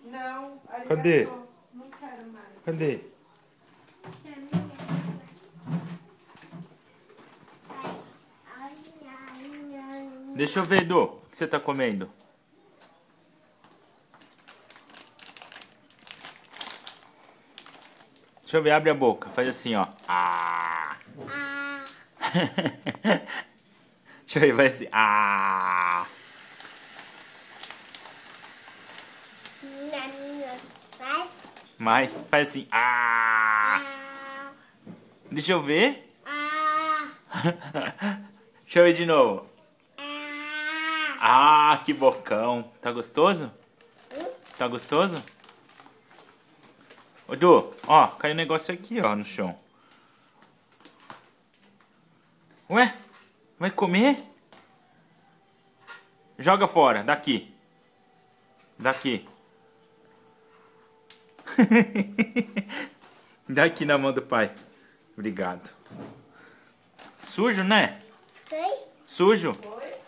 Não. Cadê? Não quero mais. Cadê? Deixa eu ver, Edu. O que você tá comendo? Deixa eu ver, abre a boca. Faz assim, ó. Ah. Deixa eu ver, vai assim. Ah. Mais. Faz assim. Ah. Deixa eu ver. Deixa eu ver de novo. Ah, que bocão. Tá gostoso? Tá gostoso? Ô, Du, ó, caiu um negócio aqui, ó, no chão. Ué? Vai comer? Joga fora, daqui. Daqui. Daqui na mão do pai. Obrigado. Sujo, né? Foi? Sujo? Foi?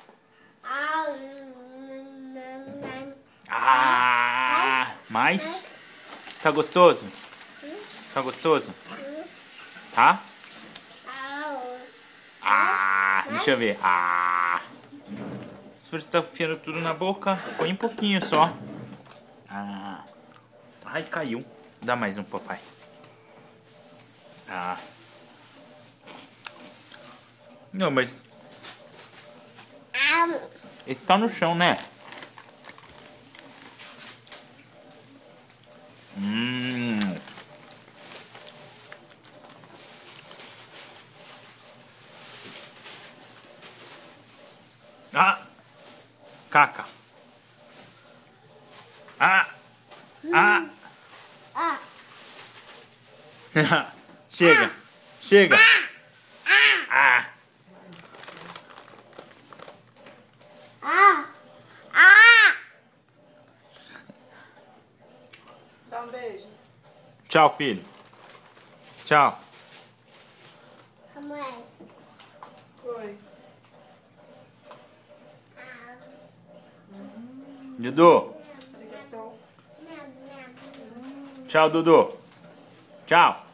Ah, mais? Tá gostoso? Tá gostoso? Tá? Ah, deixa eu ver. Ah. Se você tá enfiando tudo na boca, põe um pouquinho só. Ah. Ai, caiu. Dá mais um, papai. Ah. Não, mas... ele tá no chão, né? Ah! Caca! Ah! Ah! Chega! Chega! Ah! Dá um beijo. Tchau, filho. Tchau. Mãe. Foi. Dudu. Obrigadão. Tchau, Dudu. Tchau.